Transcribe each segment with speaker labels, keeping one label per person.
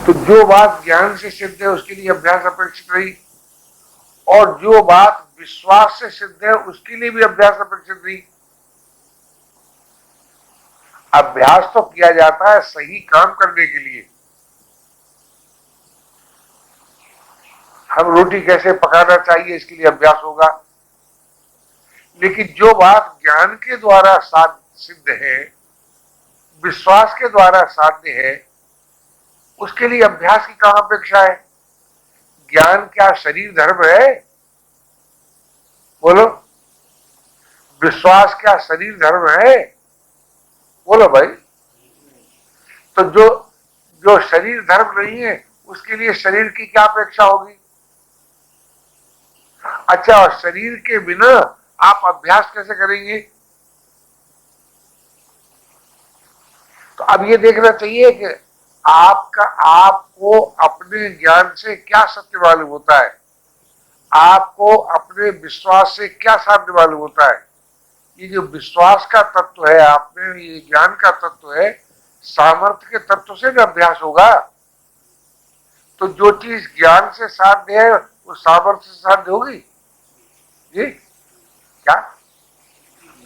Speaker 1: तो जो बात ज्ञान से सिद्ध है उसके लिए अभ्यास अपेक्षित रही, और जो बात विश्वास से सिद्ध है उसके लिए भी अभ्यास अपेक्षित रही। अभ्यास तो किया जाता है सही काम करने के लिए। हम रोटी कैसे पकाना चाहिए इसके लिए अभ्यास होगा, लेकिन जो बात ज्ञान के द्वारा सिद्ध है, विश्वास के द्वारा साध्य है, उसके लिए अभ्यास की कहां अपेक्षा है। ज्ञान क्या शरीर धर्म है? बोलो। विश्वास क्या शरीर धर्म है? बोलो भाई। तो जो जो शरीर धर्म नहीं है उसके लिए शरीर की क्या अपेक्षा होगी? अच्छा, और शरीर के बिना आप अभ्यास कैसे करेंगे? तो अब ये देखना चाहिए कि आपको अपने ज्ञान से क्या सत्य मालूम होता है, आपको अपने विश्वास से क्या साध्य मालूम होता है। ये जो विश्वास का तत्व है आप में, ये ज्ञान का तत्व है, सामर्थ्य के तत्व से भी अभ्यास होगा। तो जो चीज ज्ञान से साध्य है वो सामर्थ्य से साध्य होगी जी? क्या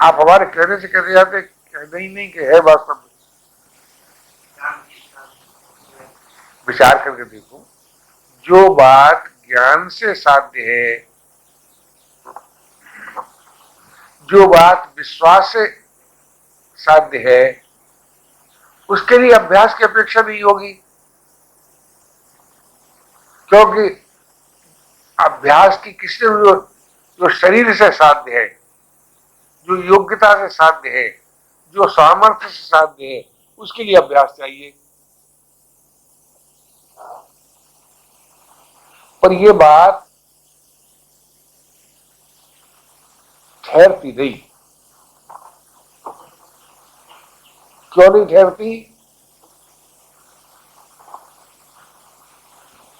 Speaker 1: आप हमारे कहने से कहते जाते, कहने ही नहीं कि है वास्तव में। विचार करके देखो, जो बात ज्ञान से साध्य है, जो बात विश्वास से साध्य है, उसके लिए अभ्यास की अपेक्षा नहीं होगी, क्योंकि अभ्यास की किसने, जो शरीर से साध्य है, जो योग्यता से साध्य है, जो सामर्थ्य से साध्य है, उसके लिए अभ्यास चाहिए। पर यह बात ठहरती नहीं। क्यों नहीं ठहरती?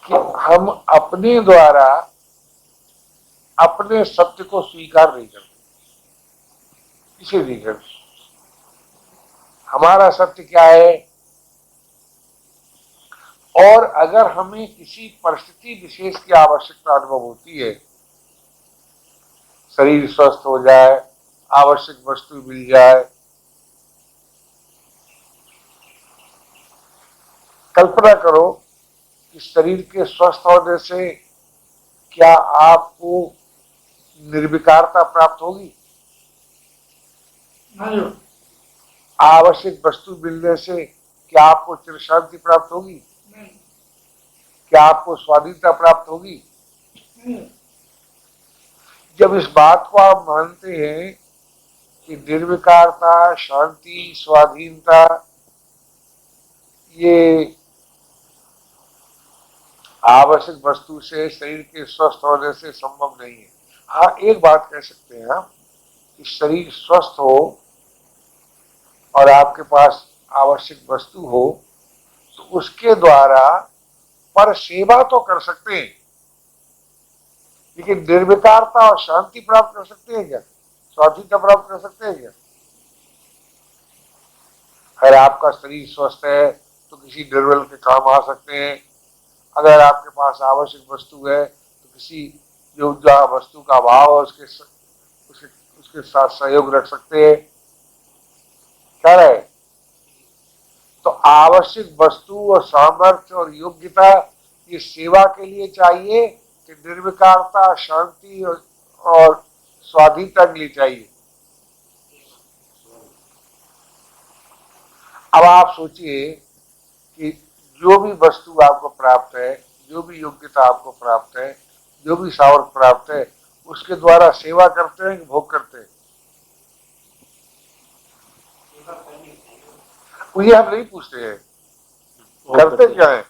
Speaker 1: कि हम अपने द्वारा अपने सत्य को स्वीकार नहीं करते। इसे नहीं करते। हमारा सत्य क्या है, और अगर हमें किसी परिस्थिति विशेष की आवश्यकता अनुभव होती है, शरीर स्वस्थ हो जाए, आवश्यक वस्तु मिल जाए, कल्पना करो कि शरीर के स्वस्थ होने से क्या आपको निर्विकारता प्राप्त होगी? नहीं। आवश्यक वस्तु मिलने से क्या आपको चिर शांति प्राप्त होगी? नहीं। क्या आपको स्वाधीनता प्राप्त होगी? नहीं। जब इस बात को आप मानते हैं कि निर्विकारता, शांति, स्वाधीनता ये आवश्यक वस्तु से, शरीर के स्वस्थ होने से संभव नहीं है। हाँ, एक बात कह सकते हैं हम कि शरीर स्वस्थ हो और आपके पास आवश्यक वस्तु हो तो उसके द्वारा पर सेवा तो कर सकते हैं, लेकिन निर्विकारता और शांति प्राप्त कर सकते हैं क्या? स्वाधीनता प्राप्त कर सकते हैं क्या? अगर आपका शरीर स्वस्थ है तो किसी निर्बल के काम आ सकते हैं। अगर आपके पास आवश्यक वस्तु है तो किसी जो वस्तु का अभाव है उसके साथ सहयोग रख सकते हैं। क्या है? तो आवश्यक वस्तु और सामर्थ्य और योग्यता ये सेवा के लिए चाहिए कि निर्विकारता, शांति और स्वाधीनता के लिए चाहिए? अब आप सोचिए कि जो भी वस्तु आपको प्राप्त है, जो भी योग्यता आपको प्राप्त है, जो भी सामर्थ्य प्राप्त है, उसके द्वारा सेवा करते हैं कि भोग करते हैं? ये हम नहीं पूछते हैं, करते क्या है?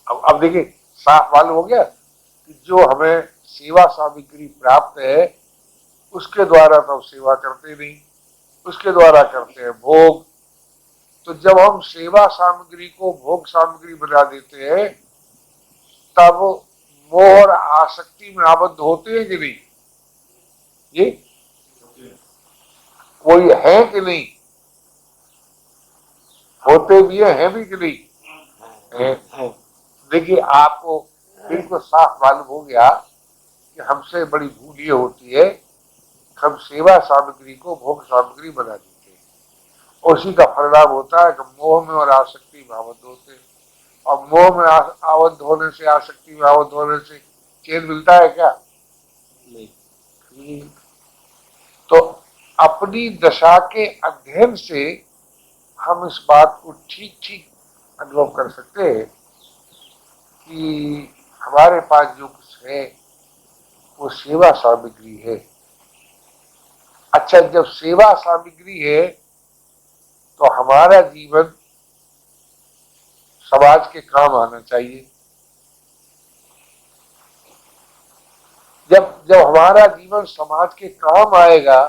Speaker 1: अब देखिए, साफ मालूम हो गया कि जो हमें सेवा सामग्री प्राप्त है उसके द्वारा तो सेवा करते नहीं, उसके द्वारा करते हैं भोग। तो जब हम सेवा सामग्री को भोग सामग्री बना देते हैं तब मोह और आसक्ति में आबद्ध होते हैं कि नहीं? ये कोई है कि नहीं? होते भी है भी कि नहीं? देखिए, आपको बिल्कुल साफ मालूम हो गया कि हमसे बड़ी भूल ये होती है, हम सेवा सामग्री को भोग सामग्री बना देते हैं, और उसी का परिणाम होता है कि मोह में और आसक्ति में आबद्ध होते हैं। और मोह में आबद्ध होने से, आसक्ति में आबद्ध होने से चैन मिलता है क्या? नहीं। तो अपनी दशा के अध्ययन से हम इस बात को ठीक ठीक अनुभव कर सकते हैं कि हमारे पास जो कुछ है वो सेवा सामग्री है। अच्छा, जब सेवा सामग्री है तो हमारा जीवन समाज के काम आना चाहिए। जब जब हमारा जीवन समाज के काम आएगा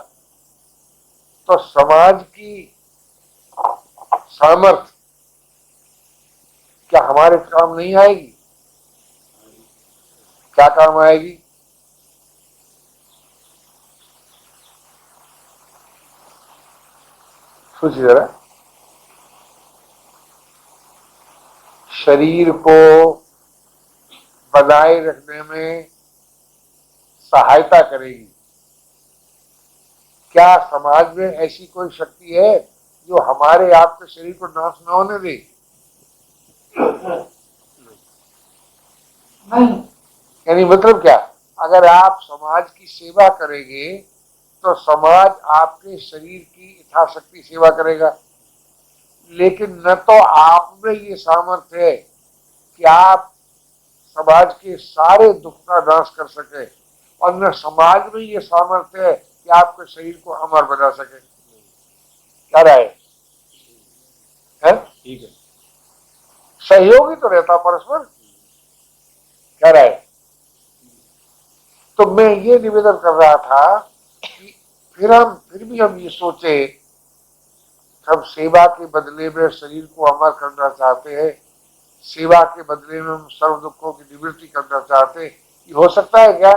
Speaker 1: तो समाज की सामर्थ्य क्या हमारे काम नहीं आएगी? क्या काम आएगी? सोचिए जरा। शरीर को बनाए रखने में सहायता करेगी। क्या समाज में ऐसी कोई शक्ति है जो हमारे आपके शरीर को नाश न होने दे? नहीं। यानी मतलब क्या? अगर आप समाज की सेवा करेंगे तो समाज आपके शरीर की यथाशक्ति सेवा करेगा, लेकिन न तो आप में ये सामर्थ्य है कि आप समाज के सारे दुख का नाश कर सके, और न समाज में ये सामर्थ्य है कि आपके शरीर को अमर बना सके। क्या राय है? ठीक है, सहयोगी तो रहता परस्पर। क्या राय? तो मैं ये निवेदन कर रहा था कि फिर भी हम ये सोचे, हम सेवा के बदले में शरीर को अमर करना चाहते हैं, सेवा के बदले में हम सर्व दुखों की निवृत्ति करना चाहते हैं। ये हो सकता है क्या?